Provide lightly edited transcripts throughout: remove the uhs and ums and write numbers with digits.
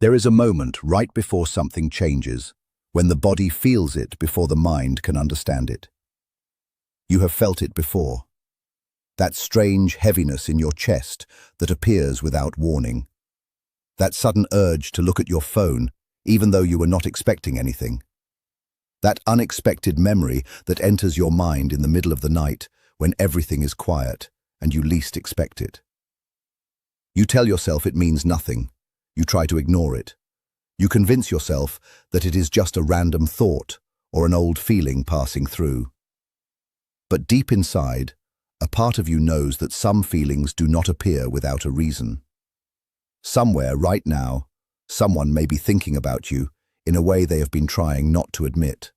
There is a moment right before something changes, when the body feels it before the mind can understand it. You have felt it before. That strange heaviness in your chest that appears without warning. That sudden urge to look at your phone, even though you were not expecting anything. That unexpected memory that enters your mind in the middle of the night when everything is quiet and you least expect it. You tell yourself it means nothing. You try to ignore it. You convince yourself that it is just a random thought or an old feeling passing through. But deep inside, a part of you knows that some feelings do not appear without a reason. Somewhere right now, someone may be thinking about you in a way they have been trying not to admit.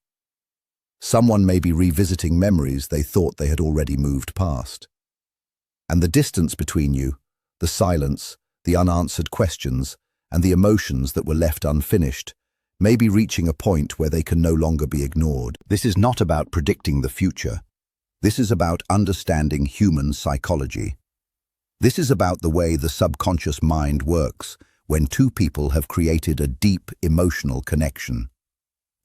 Someone may be revisiting memories they thought they had already moved past. And the distance between you, the silence, the unanswered questions, and the emotions that were left unfinished, may be reaching a point where they can no longer be ignored. This is not about predicting the future. This is about understanding human psychology. This is about the way the subconscious mind works when two people have created a deep emotional connection.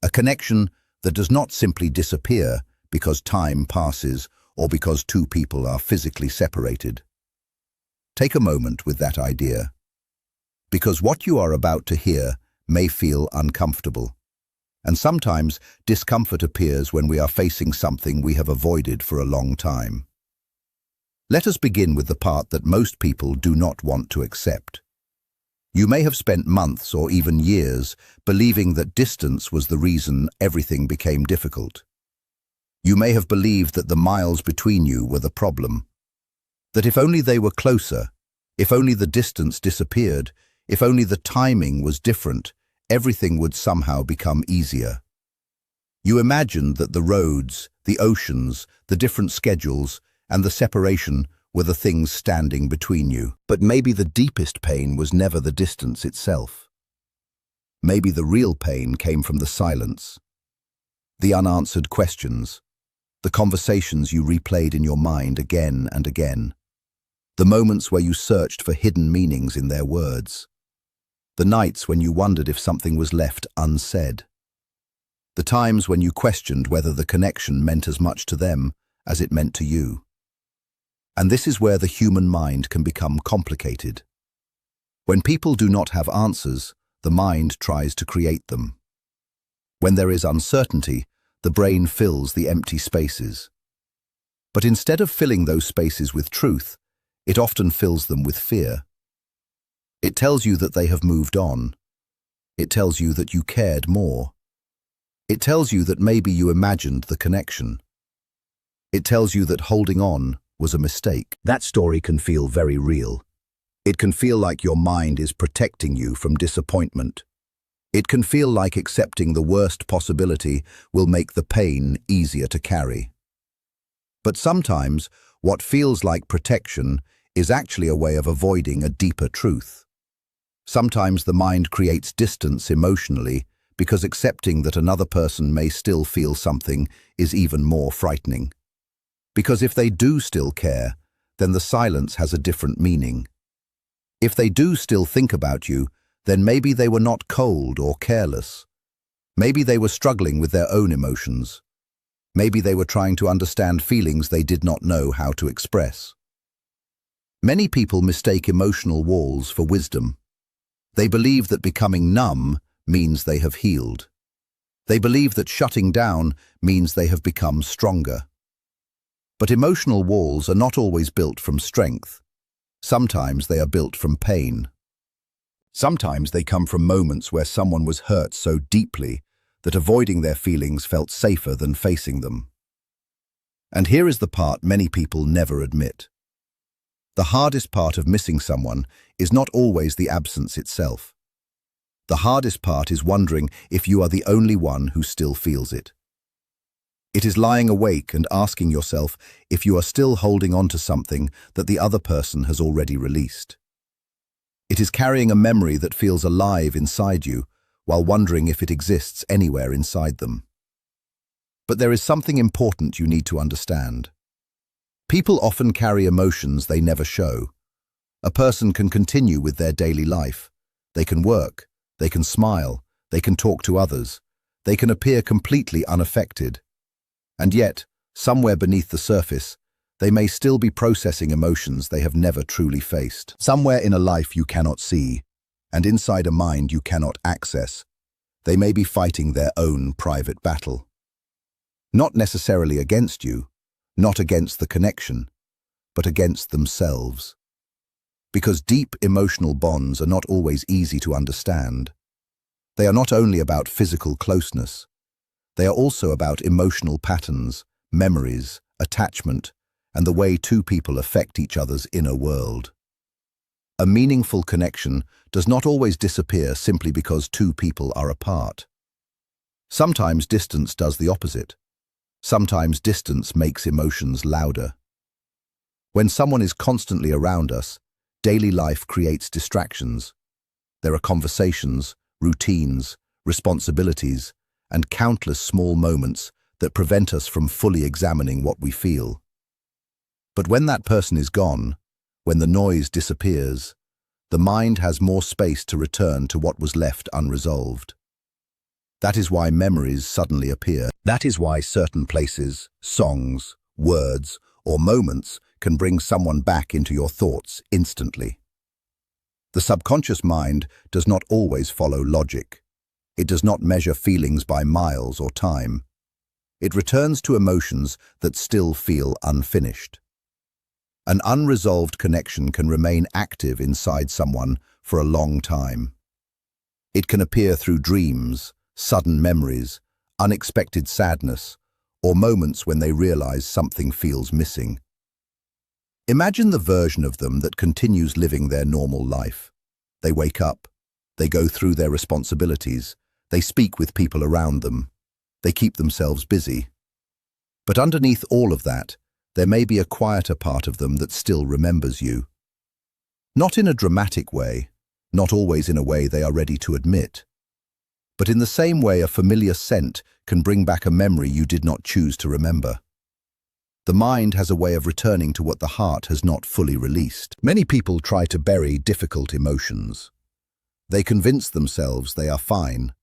A connection that does not simply disappear because time passes or because two people are physically separated. Take a moment with that idea, because what you are about to hear may feel uncomfortable. And sometimes discomfort appears when we are facing something we have avoided for a long time. Let us begin with the part that most people do not want to accept. You may have spent months or even years believing that distance was the reason everything became difficult. You may have believed that the miles between you were the problem, that if only they were closer, if only the distance disappeared, if only the timing was different, everything would somehow become easier. You imagined that the roads, the oceans, the different schedules, and the separation were the things standing between you. But maybe the deepest pain was never the distance itself. Maybe the real pain came from the silence, the unanswered questions, the conversations you replayed in your mind again and again, the moments where you searched for hidden meanings in their words, the nights when you wondered if something was left unsaid, the times when you questioned whether the connection meant as much to them as it meant to you. And this is where the human mind can become complicated. When people do not have answers, the mind tries to create them. When there is uncertainty, the brain fills the empty spaces. But instead of filling those spaces with truth, it often fills them with fear. It tells you that they have moved on. It tells you that you cared more. It tells you that maybe you imagined the connection. It tells you that holding on was a mistake. That story can feel very real. It can feel like your mind is protecting you from disappointment. It can feel like accepting the worst possibility will make the pain easier to carry. But sometimes, what feels like protection is actually a way of avoiding a deeper truth. Sometimes the mind creates distance emotionally because accepting that another person may still feel something is even more frightening. Because if they do still care, then the silence has a different meaning. If they do still think about you, then maybe they were not cold or careless. Maybe they were struggling with their own emotions. Maybe they were trying to understand feelings they did not know how to express. Many people mistake emotional walls for wisdom. They believe that becoming numb means they have healed. They believe that shutting down means they have become stronger. But emotional walls are not always built from strength. Sometimes they are built from pain. Sometimes they come from moments where someone was hurt so deeply that avoiding their feelings felt safer than facing them. And here is the part many people never admit. The hardest part of missing someone is not always the absence itself. The hardest part is wondering if you are the only one who still feels it. It is lying awake and asking yourself if you are still holding on to something that the other person has already released. It is carrying a memory that feels alive inside you while wondering if it exists anywhere inside them. But there is something important you need to understand. People often carry emotions they never show. A person can continue with their daily life. They can work, They can smile, they can talk to others, they can appear completely unaffected. And yet, somewhere beneath the surface, they may still be processing emotions they have never truly faced. Somewhere in a life you cannot see, and inside a mind you cannot access, they may be fighting their own private battle. Not necessarily against you, not against the connection, but against themselves. Because deep emotional bonds are not always easy to understand. They are not only about physical closeness, they are also about emotional patterns, memories, attachment, and the way two people affect each other's inner world. A meaningful connection does not always disappear simply because two people are apart. Sometimes distance does the opposite. Sometimes distance makes emotions louder. When someone is constantly around us, daily life creates distractions. There are conversations, routines, responsibilities, and countless small moments that prevent us from fully examining what we feel. But when that person is gone, when the noise disappears, the mind has more space to return to what was left unresolved. That is why memories suddenly appear. That is why certain places, songs, words, or moments can bring someone back into your thoughts instantly. The subconscious mind does not always follow logic. It does not measure feelings by miles or time. It returns to emotions that still feel unfinished. An unresolved connection can remain active inside someone for a long time. It can appear through dreams, sudden memories, unexpected sadness, or moments when they realize something feels missing. Imagine the version of them that continues living their normal life. They wake up, they go through their responsibilities, they speak with people around them, they keep themselves busy. But underneath all of that, there may be a quieter part of them that still remembers you. Not in a dramatic way, not always in a way they are ready to admit, but in the same way a familiar scent can bring back a memory you did not choose to remember. The mind has a way of returning to what the heart has not fully released. Many people try to bury difficult emotions. They convince themselves they are fine.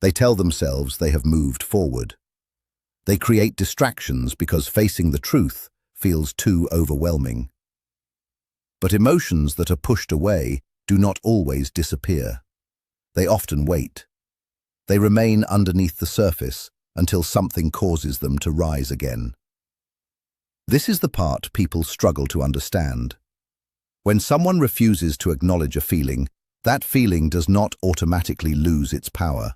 They tell themselves they have moved forward. They create distractions because facing the truth feels too overwhelming. But emotions that are pushed away do not always disappear. They often wait. They remain underneath the surface until something causes them to rise again. This is the part people struggle to understand. When someone refuses to acknowledge a feeling, that feeling does not automatically lose its power.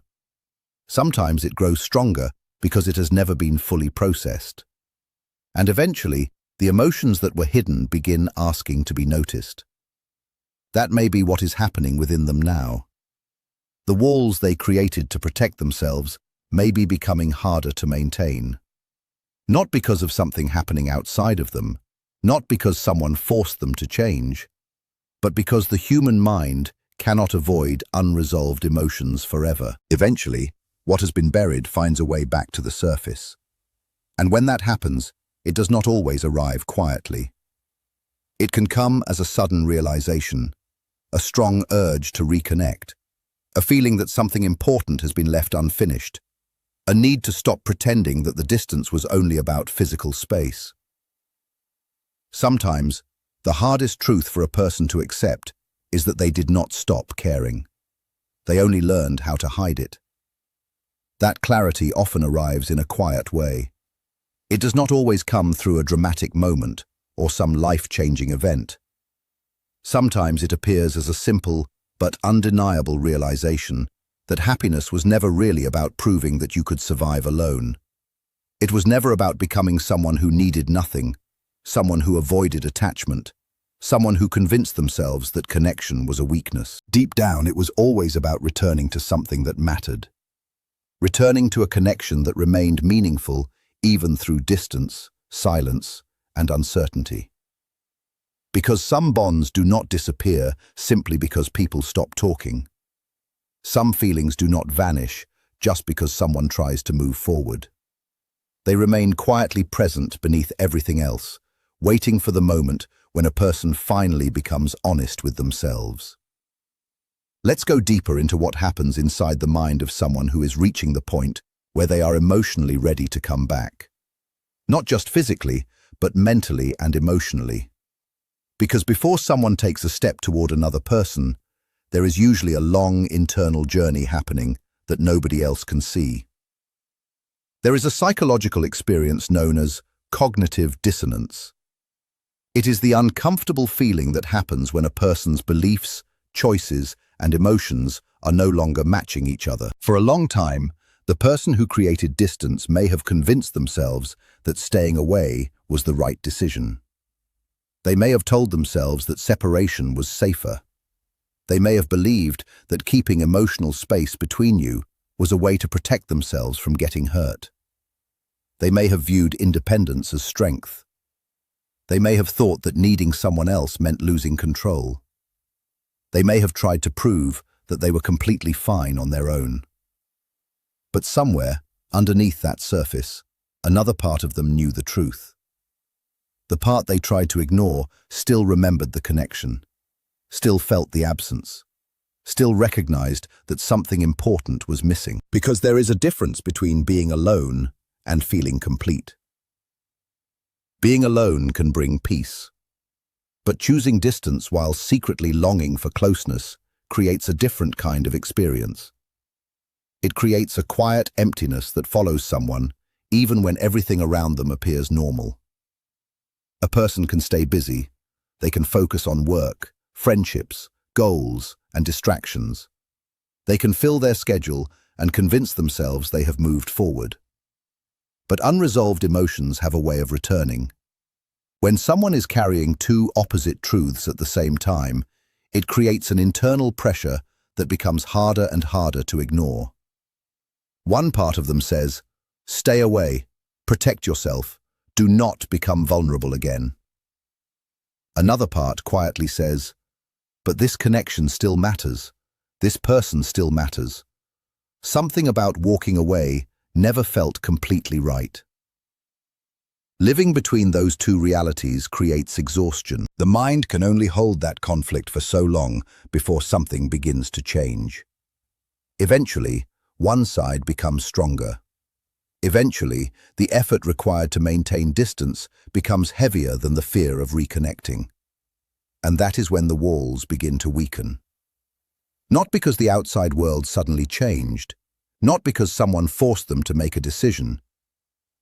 Sometimes it grows stronger because it has never been fully processed. And eventually, the emotions that were hidden begin asking to be noticed. That may be what is happening within them now. The walls they created to protect themselves may be becoming harder to maintain. Not because of something happening outside of them, not because someone forced them to change, but because the human mind cannot avoid unresolved emotions forever. Eventually, what has been buried finds a way back to the surface. And when that happens, it does not always arrive quietly. It can come as a sudden realization, a strong urge to reconnect, a feeling that something important has been left unfinished, a need to stop pretending that the distance was only about physical space. Sometimes, the hardest truth for a person to accept is that they did not stop caring. They only learned how to hide it. That clarity often arrives in a quiet way. It does not always come through a dramatic moment or some life-changing event. Sometimes it appears as a simple but undeniable realization that happiness was never really about proving that you could survive alone. It was never about becoming someone who needed nothing, someone who avoided attachment, someone who convinced themselves that connection was a weakness. Deep down, it was always about returning to something that mattered. Returning to a connection that remained meaningful even through distance, silence, and uncertainty. Because some bonds do not disappear simply because people stop talking. Some feelings do not vanish just because someone tries to move forward. They remain quietly present beneath everything else, waiting for the moment when a person finally becomes honest with themselves. Let's go deeper into what happens inside the mind of someone who is reaching the point where they are emotionally ready to come back. Not just physically, but mentally and emotionally. Because before someone takes a step toward another person, there is usually a long internal journey happening that nobody else can see. There is a psychological experience known as cognitive dissonance. It is the uncomfortable feeling that happens when a person's beliefs, choices, and emotions are no longer matching each other. For a long time, the person who created distance may have convinced themselves that staying away was the right decision. They may have told themselves that separation was safer. They may have believed that keeping emotional space between you was a way to protect themselves from getting hurt. They may have viewed independence as strength. They may have thought that needing someone else meant losing control. They may have tried to prove that they were completely fine on their own. But somewhere, underneath that surface, another part of them knew the truth. The part they tried to ignore still remembered the connection, still felt the absence, still recognized that something important was missing. Because there is a difference between being alone and feeling complete. Being alone can bring peace. But choosing distance while secretly longing for closeness creates a different kind of experience. It creates a quiet emptiness that follows someone, even when everything around them appears normal. A person can stay busy. They can focus on work, friendships, goals, and distractions. They can fill their schedule and convince themselves they have moved forward. But unresolved emotions have a way of returning. When someone is carrying two opposite truths at the same time, it creates an internal pressure that becomes harder and harder to ignore. One part of them says, "Stay away, protect yourself, do not become vulnerable again." Another part quietly says, "But this connection still matters. This person still matters." Something about walking away never felt completely right. Living between those two realities creates exhaustion. The mind can only hold that conflict for so long before something begins to change. Eventually, one side becomes stronger. Eventually, the effort required to maintain distance becomes heavier than the fear of reconnecting. And that is when the walls begin to weaken. Not because the outside world suddenly changed, not because someone forced them to make a decision,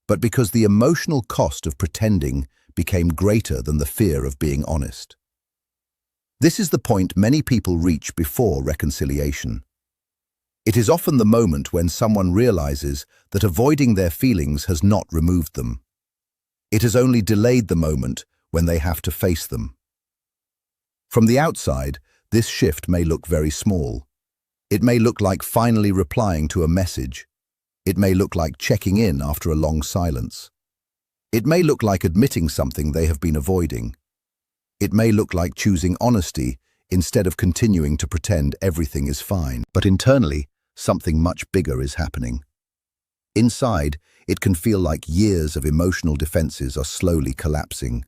but because the emotional cost of pretending became greater than the fear of being honest. This is the point many people reach before reconciliation. It is often the moment when someone realizes that avoiding their feelings has not removed them. It has only delayed the moment when they have to face them. From the outside, this shift may look very small. It may look like finally replying to a message. It may look like checking in after a long silence. It may look like admitting something they have been avoiding. It may look like choosing honesty instead of continuing to pretend everything is fine. But internally, something much bigger is happening. Inside, it can feel like years of emotional defenses are slowly collapsing.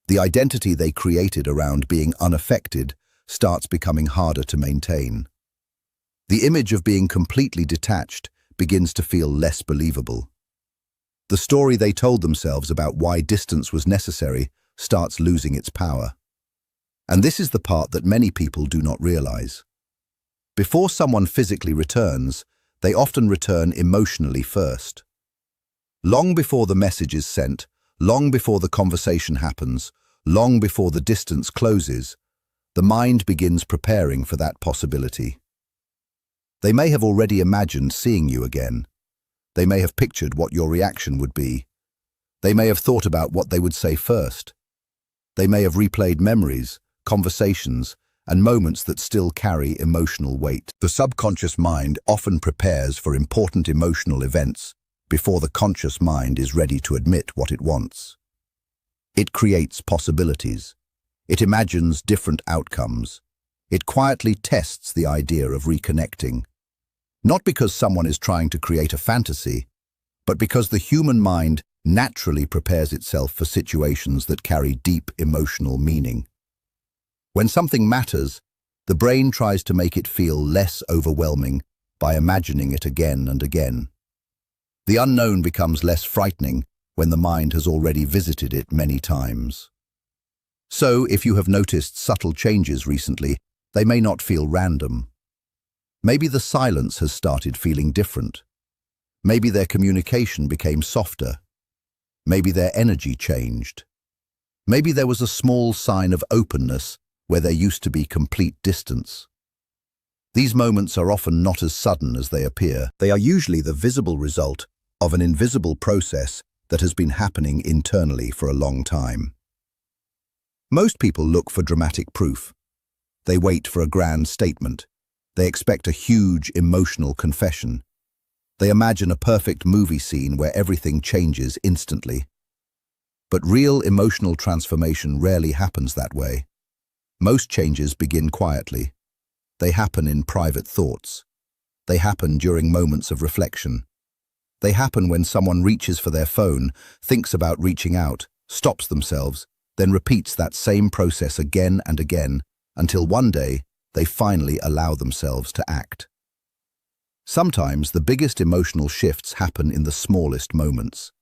The identity they created around being unaffected starts becoming harder to maintain. The image of being completely detached begins to feel less believable. The story they told themselves about why distance was necessary starts losing its power. And this is the part that many people do not realize. Before someone physically returns, they often return emotionally first. Long before the message is sent, long before the conversation happens, long before the distance closes, the mind begins preparing for that possibility. They may have already imagined seeing you again. They may have pictured what your reaction would be. They may have thought about what they would say first. They may have replayed memories, conversations, and moments that still carry emotional weight. The subconscious mind often prepares for important emotional events before the conscious mind is ready to admit what it wants. It creates possibilities. It imagines different outcomes. It quietly tests the idea of reconnecting. Not because someone is trying to create a fantasy, but because the human mind naturally prepares itself for situations that carry deep emotional meaning. When something matters, The brain tries to make it feel less overwhelming by imagining it again and again. The unknown becomes less frightening when the mind has already visited it many times. So, if you have noticed subtle changes recently, they may not feel random. Maybe the silence has started feeling different. Maybe their communication became softer. Maybe their energy changed. Maybe there was a small sign of openness where there used to be complete distance. These moments are often not as sudden as they appear. They are usually the visible result of an invisible process that has been happening internally for a long time. Most people look for dramatic proof. They wait for a grand statement. They expect a huge emotional confession. They imagine a perfect movie scene where everything changes instantly. But real emotional transformation rarely happens that way. Most changes begin quietly. They happen in private thoughts. They happen during moments of reflection. They happen when someone reaches for their phone, thinks about reaching out, stops themselves, then repeats that same process again and again until one day they finally allow themselves to act. Sometimes the biggest emotional shifts happen in the smallest moments.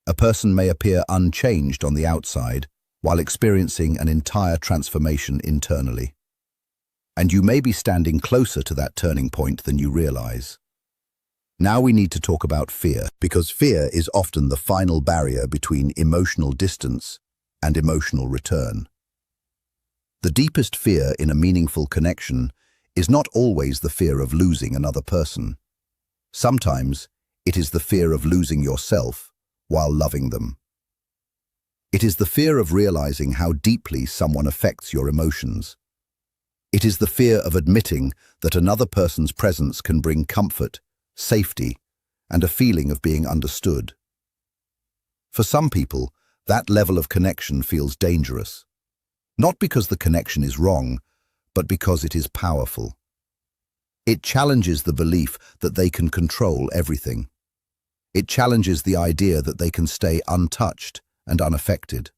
A person may appear unchanged on the outside while experiencing an entire transformation internally. And you may be standing closer to that turning point than you realize. Now we need to talk about fear, because fear is often the final barrier between emotional distance and emotional return. The deepest fear in a meaningful connection is not always the fear of losing another person. Sometimes it is the fear of losing yourself while loving them. It is the fear of realizing how deeply someone affects your emotions. It is the fear of admitting that another person's presence can bring comfort, safety, and a feeling of being understood. For some people, that level of connection feels dangerous. Not because the connection is wrong, but because it is powerful. It challenges the belief that they can control everything. It challenges the idea that they can stay untouched and unaffected.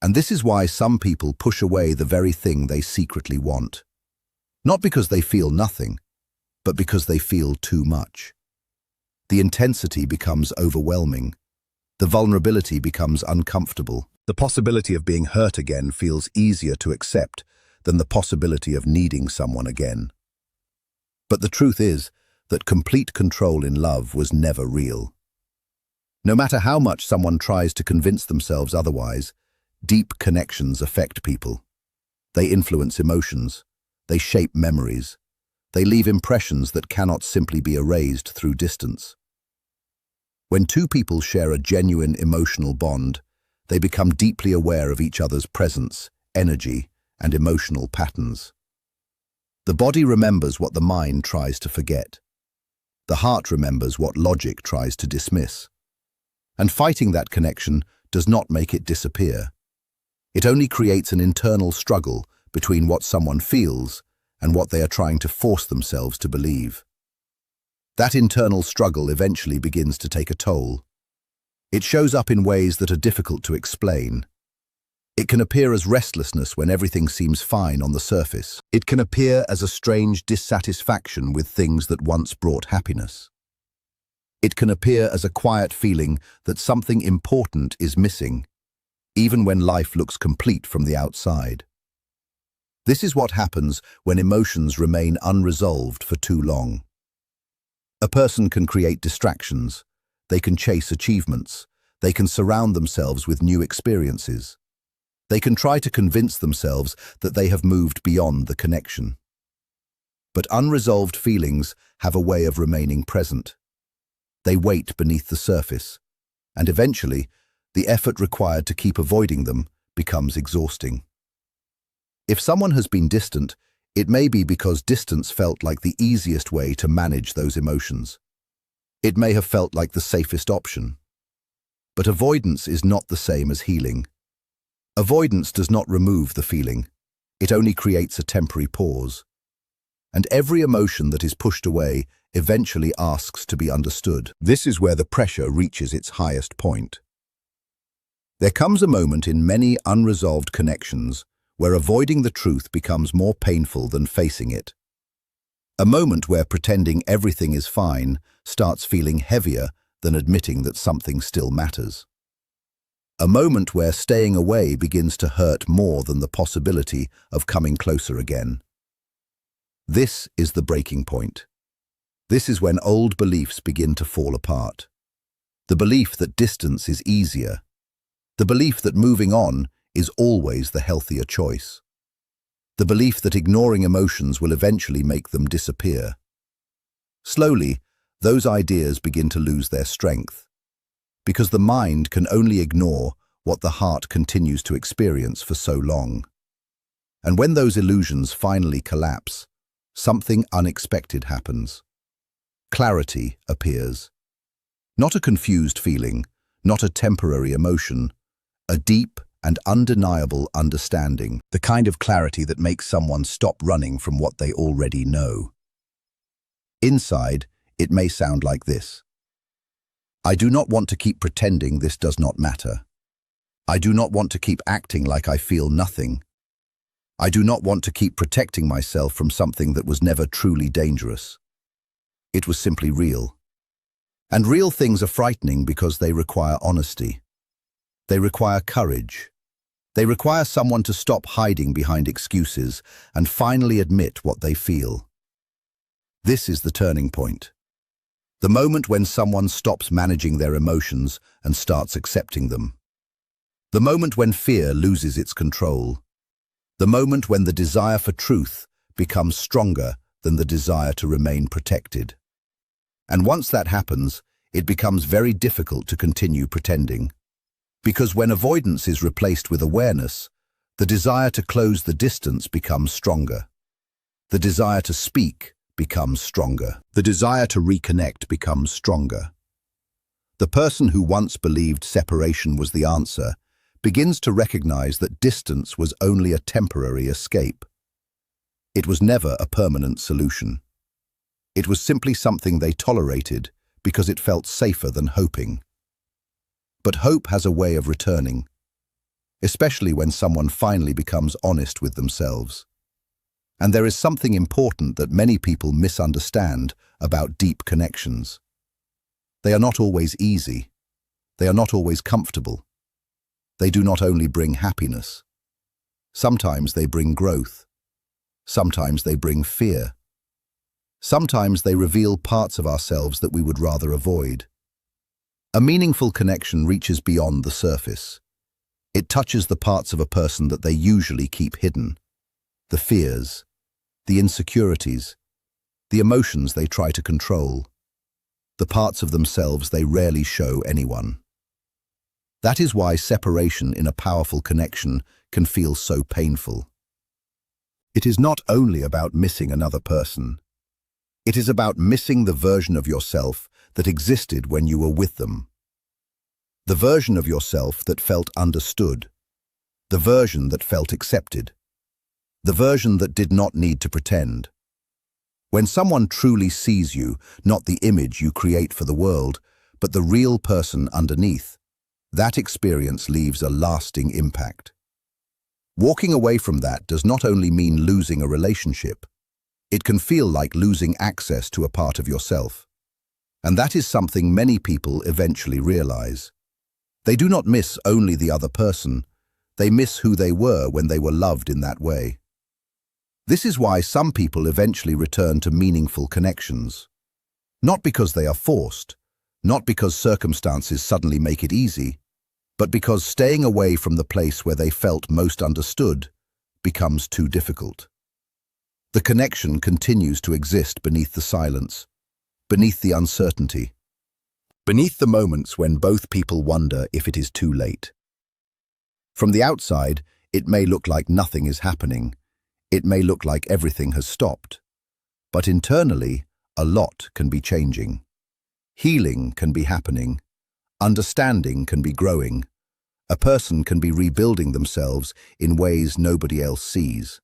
And this is why some people push away the very thing they secretly want. Not because they feel nothing, but because they feel too much. The intensity becomes overwhelming. The vulnerability becomes uncomfortable. The possibility of being hurt again feels easier to accept than the possibility of needing someone again. But the truth is that complete control in love was never real. No matter how much someone tries to convince themselves otherwise, deep connections affect people. They influence emotions. They shape memories. They leave impressions that cannot simply be erased through distance. When two people share a genuine emotional bond, they become deeply aware of each other's presence, energy, and emotional patterns. The body remembers what the mind tries to forget. The heart remembers what logic tries to dismiss. And fighting that connection does not make it disappear. It only creates an internal struggle between what someone feels and what they are trying to force themselves to believe. That internal struggle eventually begins to take a toll. It shows up in ways that are difficult to explain. It can appear as restlessness when everything seems fine on the surface. It can appear as a strange dissatisfaction with things that once brought happiness. It can appear as a quiet feeling that something important is missing, even when life looks complete from the outside. This is what happens when emotions remain unresolved for too long. A person can create distractions. They can chase achievements. They can surround themselves with new experiences. They can try to convince themselves that they have moved beyond the connection. But unresolved feelings have a way of remaining present. They wait beneath the surface, and eventually, the effort required to keep avoiding them becomes exhausting. If someone has been distant, it may be because distance felt like the easiest way to manage those emotions. It may have felt like the safest option. But avoidance is not the same as healing. Avoidance does not remove the feeling. It only creates a temporary pause. And every emotion that is pushed away eventually asks to be understood. This is where the pressure reaches its highest point. There comes a moment in many unresolved connections where avoiding the truth becomes more painful than facing it. A moment where pretending everything is fine starts feeling heavier than admitting that something still matters. A moment where staying away begins to hurt more than the possibility of coming closer again. This is the breaking point. This is when old beliefs begin to fall apart. The belief that distance is easier. The belief that moving on is always the healthier choice. The belief that ignoring emotions will eventually make them disappear. Slowly, those ideas begin to lose their strength, because the mind can only ignore what the heart continues to experience for so long. And when those illusions finally collapse, something unexpected happens. Clarity appears. Not a confused feeling, not a temporary emotion, a deep and undeniable understanding, the kind of clarity that makes someone stop running from what they already know. Inside, it may sound like this. I do not want to keep pretending this does not matter. I do not want to keep acting like I feel nothing. I do not want to keep protecting myself from something that was never truly dangerous. It was simply real. And real things are frightening because they require honesty. They require courage. They require someone to stop hiding behind excuses and finally admit what they feel. This is the turning point. The moment when someone stops managing their emotions and starts accepting them. The moment when fear loses its control. The moment when the desire for truth becomes stronger than the desire to remain protected. And once that happens, it becomes very difficult to continue pretending. Because when avoidance is replaced with awareness, the desire to close the distance becomes stronger. The desire to speak becomes stronger. The desire to reconnect becomes stronger. The person who once believed separation was the answer begins to recognize that distance was only a temporary escape. It was never a permanent solution. It was simply something they tolerated because it felt safer than hoping. But hope has a way of returning, especially when someone finally becomes honest with themselves. And there is something important that many people misunderstand about deep connections. They are not always easy. They are not always comfortable. They do not only bring happiness. Sometimes they bring growth. Sometimes they bring fear. Sometimes they reveal parts of ourselves that we would rather avoid. A meaningful connection reaches beyond the surface. It touches the parts of a person that they usually keep hidden. The fears, the insecurities, the emotions they try to control, the parts of themselves they rarely show anyone. That is why separation in a powerful connection can feel so painful. It is not only about missing another person. It is about missing the version of yourself that existed when you were with them. The version of yourself that felt understood. The version that felt accepted. The version that did not need to pretend. When someone truly sees you, not the image you create for the world, but the real person underneath, that experience leaves a lasting impact. Walking away from that does not only mean losing a relationship. It can feel like losing access to a part of yourself. And that is something many people eventually realize. They do not miss only the other person. They miss who they were when they were loved in that way. This is why some people eventually return to meaningful connections. Not because they are forced, not because circumstances suddenly make it easy, but because staying away from the place where they felt most understood becomes too difficult. The connection continues to exist beneath the silence, beneath the uncertainty, beneath the moments when both people wonder if it is too late. From the outside, it may look like nothing is happening. It may look like everything has stopped. But internally, a lot can be changing. Healing can be happening. Understanding can be growing. A person can be rebuilding themselves in ways nobody else sees.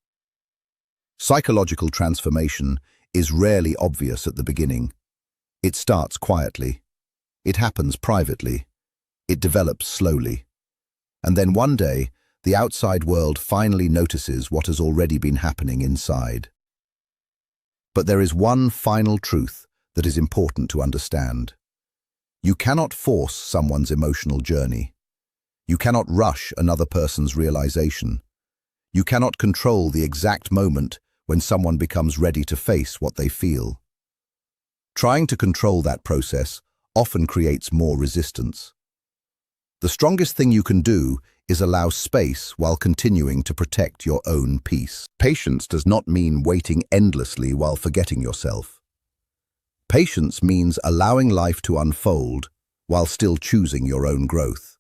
Psychological transformation is rarely obvious at the beginning. It starts quietly. It happens privately. It develops slowly. And then one day, the outside world finally notices what has already been happening inside. But there is one final truth that is important to understand. You cannot force someone's emotional journey. You cannot rush another person's realization. You cannot control the exact moment when someone becomes ready to face what they feel. Trying to control that process often creates more resistance. The strongest thing you can do is allow space while continuing to protect your own peace. Patience does not mean waiting endlessly while forgetting yourself. Patience means allowing life to unfold while still choosing your own growth.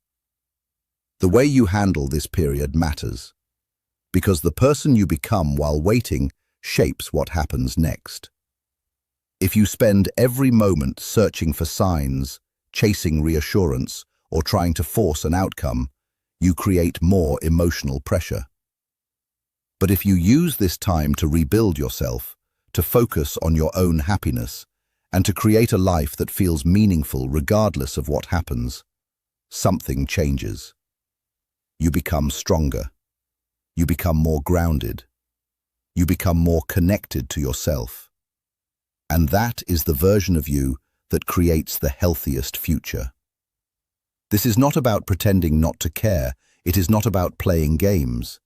The way you handle this period matters, because the person you become while waiting shapes what happens next. If you spend every moment searching for signs, chasing reassurance, or trying to force an outcome, you create more emotional pressure. But if you use this time to rebuild yourself, to focus on your own happiness, and to create a life that feels meaningful regardless of what happens, something changes. You become stronger. You become more grounded. You become more connected to yourself. And that is the version of you that creates the healthiest future. This is not about pretending not to care. It is not about playing games.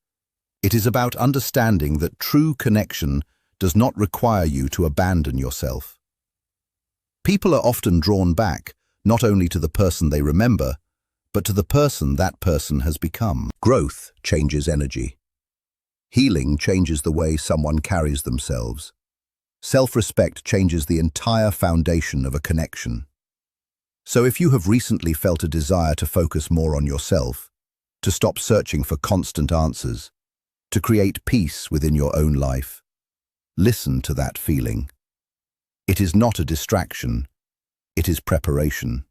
It is about understanding that true connection does not require you to abandon yourself. People are often drawn back, not only to the person they remember, but to the person that person has become. Growth changes energy. Healing changes the way someone carries themselves. Self-respect changes the entire foundation of a connection. So if you have recently felt a desire to focus more on yourself, to stop searching for constant answers, to create peace within your own life, listen to that feeling. It is not a distraction, it is preparation.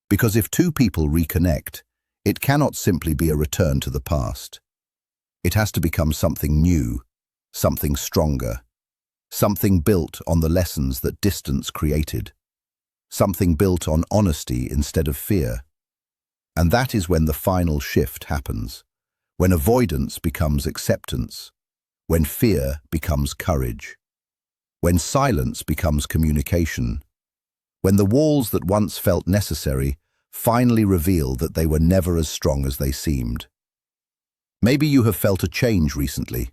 Because if two people reconnect, it cannot simply be a return to the past. It has to become something new, something stronger, something built on the lessons that distance created, something built on honesty instead of fear. And that is when the final shift happens, when avoidance becomes acceptance, when fear becomes courage, when silence becomes communication, when the walls that once felt necessary finally reveal that they were never as strong as they seemed. Maybe you have felt a change recently.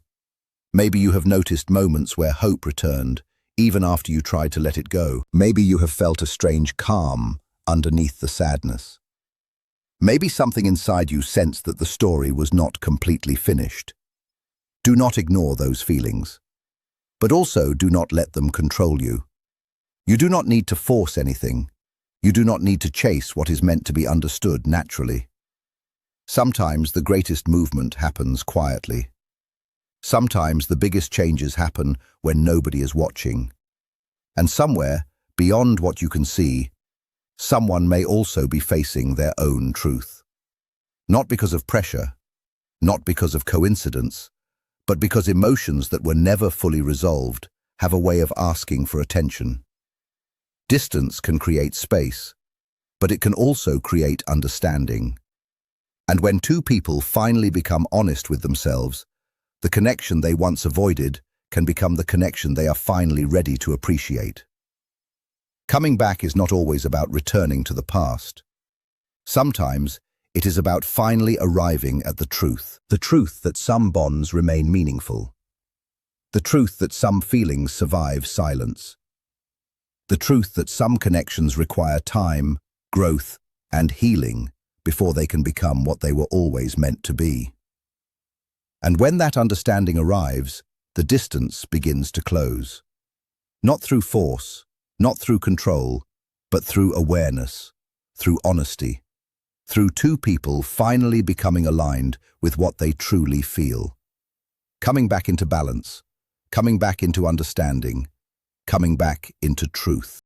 Maybe you have noticed moments where hope returned, even after you tried to let it go. Maybe you have felt a strange calm underneath the sadness. Maybe something inside you sensed that the story was not completely finished. Do not ignore those feelings, but also do not let them control you. You do not need to force anything. You do not need to chase what is meant to be understood naturally. Sometimes the greatest movement happens quietly. Sometimes the biggest changes happen when nobody is watching. And somewhere, beyond what you can see, someone may also be facing their own truth. Not because of pressure, not because of coincidence, but because emotions that were never fully resolved have a way of asking for attention. Distance can create space, but it can also create understanding. And when two people finally become honest with themselves, the connection they once avoided can become the connection they are finally ready to appreciate. Coming back is not always about returning to the past. Sometimes it is about finally arriving at the truth that some bonds remain meaningful, the truth that some feelings survive silence, the truth that some connections require time, growth, and healing before they can become what they were always meant to be. And when that understanding arrives, the distance begins to close. Not through force, not through control, but through awareness, through honesty, through two people finally becoming aligned with what they truly feel. Coming back into balance, coming back into understanding, coming back into truth.